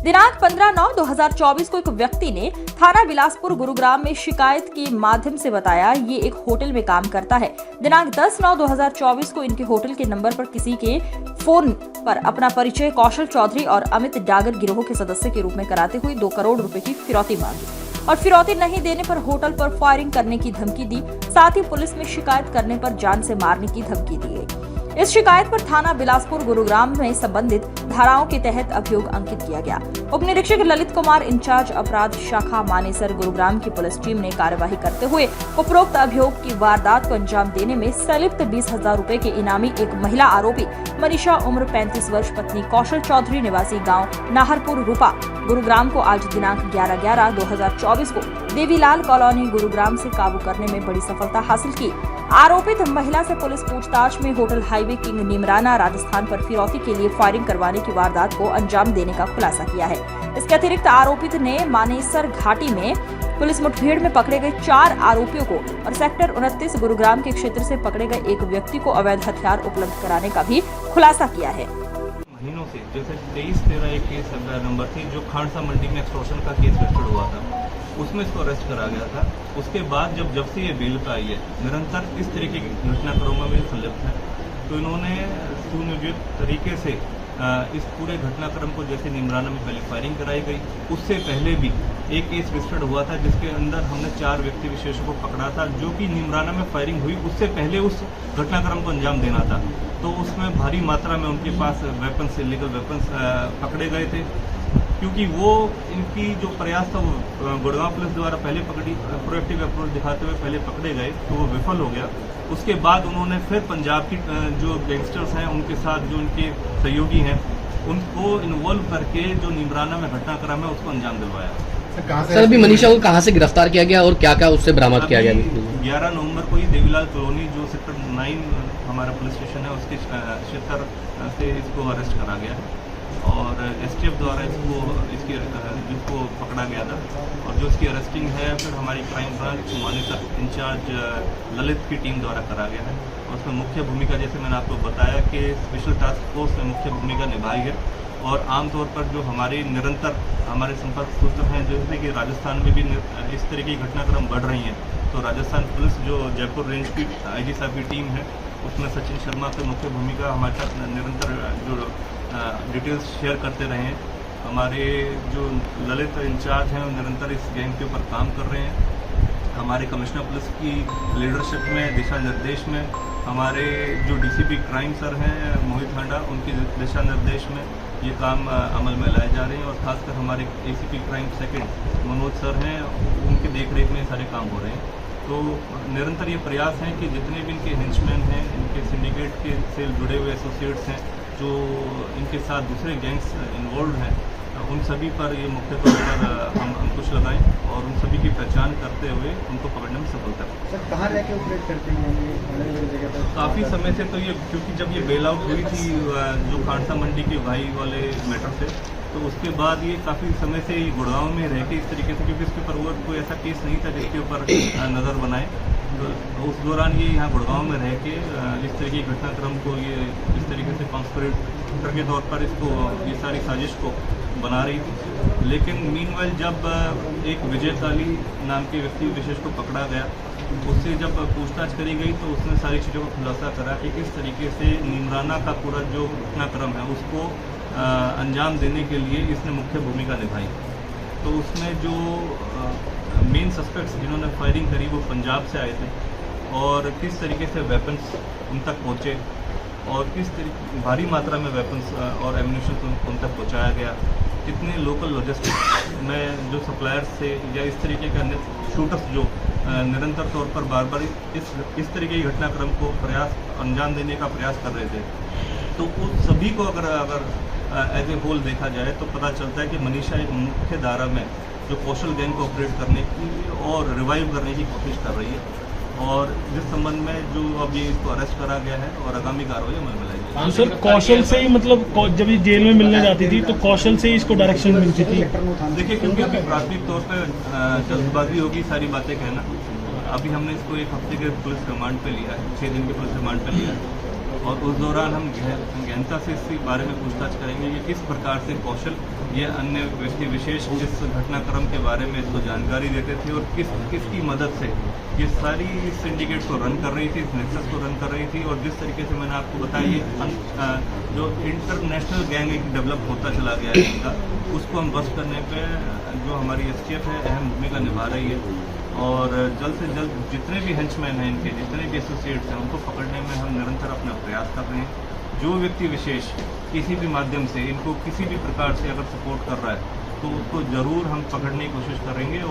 दिनांक 15/9/2024 को एक व्यक्ति ने थाना बिलासपुर गुरुग्राम में शिकायत के माध्यम से बताया ये एक होटल में काम करता है। दिनांक 10/9/2024 को इनके होटल के नंबर पर किसी के फोन पर अपना परिचय कौशल चौधरी और अमित डागर गिरोह के सदस्य के रूप में कराते हुए 2 करोड़ रुपए की फिरौती मांगी और फिरौती नहीं देने पर होटल पर फायरिंग करने की धमकी दी। साथ ही पुलिस में शिकायत करने पर जान से मारने की धमकी दी गई। इस शिकायत पर थाना बिलासपुर गुरुग्राम में संबंधित धाराओं के तहत अभियोग अंकित किया गया। उप निरीक्षक ललित कुमार इंचार्ज अपराध शाखा मानेसर गुरुग्राम की पुलिस टीम ने कार्यवाही करते हुए उपरोक्त अभियोग की वारदात को अंजाम देने में संलिप्त 20,000 रुपए के इनामी एक महिला आरोपी मनीषा उम्र 35 वर्ष पत्नी कौशल चौधरी निवासी गाँव नाहरपुर रूपा गुरुग्राम को आज दिनांक 11/11/2024 को देवीलाल कॉलोनी गुरुग्राम से काबू करने में बड़ी सफलता हासिल की। आरोपित महिला से पुलिस पूछताछ में hotel highway king Neemrana Rajasthan पर फिरौती के लिए फायरिंग करवाने की वारदात को अंजाम देने का खुलासा किया है। इसके अतिरिक्त आरोपित ने मानेसर घाटी में पुलिस मुठभेड़ में पकड़े गए 4 आरोपियों को और सेक्टर 29 गुरुग्राम के क्षेत्र से पकड़े गए एक व्यक्ति को अवैध हथियार उपलब्ध कराने का भी खुलासा किया है। महीनों से जैसे 23-13 एक केस नंबर थी जो खानसा मंडी में एक्सटॉर्शन का केस रजिस्टर्ड हुआ था, उसमें इसको अरेस्ट करा गया था। उसके बाद जब से ये बेल पे आई है निरंतर इस तरीके की घटनाक्रमों में संलिप्त है। तो इन्होंने सुनियोजित तरीके से इस पूरे घटनाक्रम को जैसे निमराना में पहले फायरिंग कराई गई, उससे पहले भी एक केस रजिस्टर्ड हुआ था जिसके अंदर हमने 4 व्यक्ति विशेषों को पकड़ा था जो कि निमराना में फायरिंग हुई उससे पहले उस घटनाक्रम को अंजाम देना था। तो उसमें भारी मात्रा में उनके पास वेपन्स, इलीगल वेपन्स पकड़े गए थे। क्योंकि वो इनकी जो प्रयास था वो गुड़गांव पुलिस द्वारा पहले प्रोएक्टिव अप्रोच दिखाते हुए पहले पकड़े गए तो वो विफल हो गया। उसके बाद उन्होंने फिर पंजाब की जो गैंगस्टर्स हैं उनके साथ जो उनके सहयोगी हैं उनको इन्वॉल्व करके जो निमराना में घटनाक्रम है उसको अंजाम दिलवाया। सर अभी मनीषा को कहाँ से गिरफ्तार किया गया और क्या क्या उससे बरामद किया गया? 11 नवंबर को ही देवीलाल कॉलोनी जो सेक्टर 9 हमारा पुलिस स्टेशन है उसके क्षेत्र से इसको अरेस्ट करा गया और एसटीएफ द्वारा जिसको पकड़ा गया था और जो इसकी अरेस्टिंग है फिर हमारी crime branch Manesar incharge Lalit की टीम द्वारा करा गया है। और उसमें मुख्य भूमिका जैसे मैंने आपको बताया कि स्पेशल टास्क फोर्स ने मुख्य भूमिका निभाई है और आमतौर पर जो हमारे निरंतर हमारे संपर्क सूत्र हैं जैसे कि राजस्थान में भी इस तरह की घटनाक्रम बढ़ रही हैं। तो राजस्थान पुलिस जो जयपुर रेंज की आईजी साहब की टीम है उसमें सचिन शर्मा की मुख्य भूमिका हमारे साथ निरंतर जो डिटेल्स शेयर करते रहे हैं। हमारे जो ललित इंचार्ज हैं निरंतर इस गैंग के ऊपर काम कर रहे हैं। हमारे कमिश्नर पुलिस की लीडरशिप में दिशा निर्देश में हमारे जो डीसीपी क्राइम सर हैं मोहित हांडा उनकी दिशा निर्देश में ये काम अमल में लाए जा रहे हैं और खासकर हमारे ACP crime second Manoj sir हैं उनकी देखरेख में सारे काम हो रहे हैं। तो निरंतर ये प्रयास है कि जितने भी इनके हेंचमैन हैं इनके सिंडिकेट के से जुड़े हुए एसोसिएट्स हैं जो इनके साथ दूसरे गैंग्स इन्वॉल्व हैं उन सभी पर ये मुख्य तौर पर हम अंकुश लगाएं और उन सभी की पहचान करते हुए उनको पकड़ने में सफलता पाएं। सर कहाँ रह के ऑपरेट करते हैं अलग-अलग जगह पर? काफ़ी समय से तो ये क्योंकि जब ये बेल आउट हुई थी जो खानसा मंडी के भाई वाले मैटर से तो उसके बाद ये काफ़ी समय से गुड़गांव में रह के इस तरीके से क्योंकि इसके ऊपर वो कोई ऐसा केस नहीं था जिसके ऊपर नज़र बनाए तो उस दौरान ये यहाँ गुड़गांव में रह के इस तरह की घटनाक्रम को ये इस तरीके से कॉन्स्पिरेटर के तौर पर इसको ये सारी साजिश को बना रही थी। लेकिन मीनवाइल जब एक विजय काली नाम के व्यक्ति विशेष को पकड़ा गया उससे जब पूछताछ करी गई तो उसने सारी चीज़ों का खुलासा करा कि किस तरीके से निमराना का पूरा जो घटनाक्रम है उसको अंजाम देने के लिए इसने मुख्य भूमिका निभाई। तो उसमें जो मेन सस्पेक्ट्स जिन्होंने फायरिंग करी वो पंजाब से आए थे और किस तरीके से वेपन्स उन तक पहुँचे और किस तरीके भारी मात्रा में वेपन्स और एम्यूनिशन उन तक पहुँचाया गया, कितने लोकल लॉजिस्टिक्स में जो सप्लायर्स थे या इस तरीके के अन्य शूटर्स जो निरंतर तौर पर बार बार इस तरीके की घटनाक्रम को अंजाम देने का प्रयास कर रहे थे। तो उन सभी को अगर एज ए होल देखा जाए तो पता चलता है कि मनीषा एक मुख्य धारा में जो कौशल गैंग को ऑपरेट करने की और रिवाइव करने की कोशिश कर रही है और जिस संबंध में जो अब ये इसको अरेस्ट करा गया है और आगामी कार्रवाई अमल में लाई जाएगी। सर कौशल से ही मतलब जब ये जेल में मिलने जाती थी तो कौशल से ही इसको डायरेक्शन मिलती थी? देखिए क्योंकि अभी प्राथमिक तौर पर जल्दबाजी होगी सारी बातें कहना। अभी हमने इसको 1 हफ्ते के पुलिस रिमांड पे लिया है, 6 दिन के पुलिस रिमांड पे लिया है और उस दौरान हम गहनता से इस बारे में पूछताछ करेंगे कि किस प्रकार से कौशल ये अन्य व्यक्ति विशेष इस घटनाक्रम के बारे में इसको जानकारी देते थे और किसकी मदद से ये सारी सिंडिकेट को रन कर रही थी, इस नेक्सस को रन कर रही थी। और जिस तरीके से मैंने आपको बताया ये जो इंटरनेशनल गैंग एक डेवलप होता चला गया है इनका, उसको हम बस करने पे जो हमारी STF है अहम भूमिका निभा रही है। और जल्द से जल्द जितने भी हेंचमैन हैं इनके, जितने भी एसोसिएट्स हैं, उनको पकड़ने में हम निरंतर अपना प्रयास कर रहे हैं। जो व्यक्ति विशेष किसी भी माध्यम से इनको किसी भी प्रकार से अगर सपोर्ट कर रहा है तो उसको ज़रूर हम पकड़ने की कोशिश करेंगे।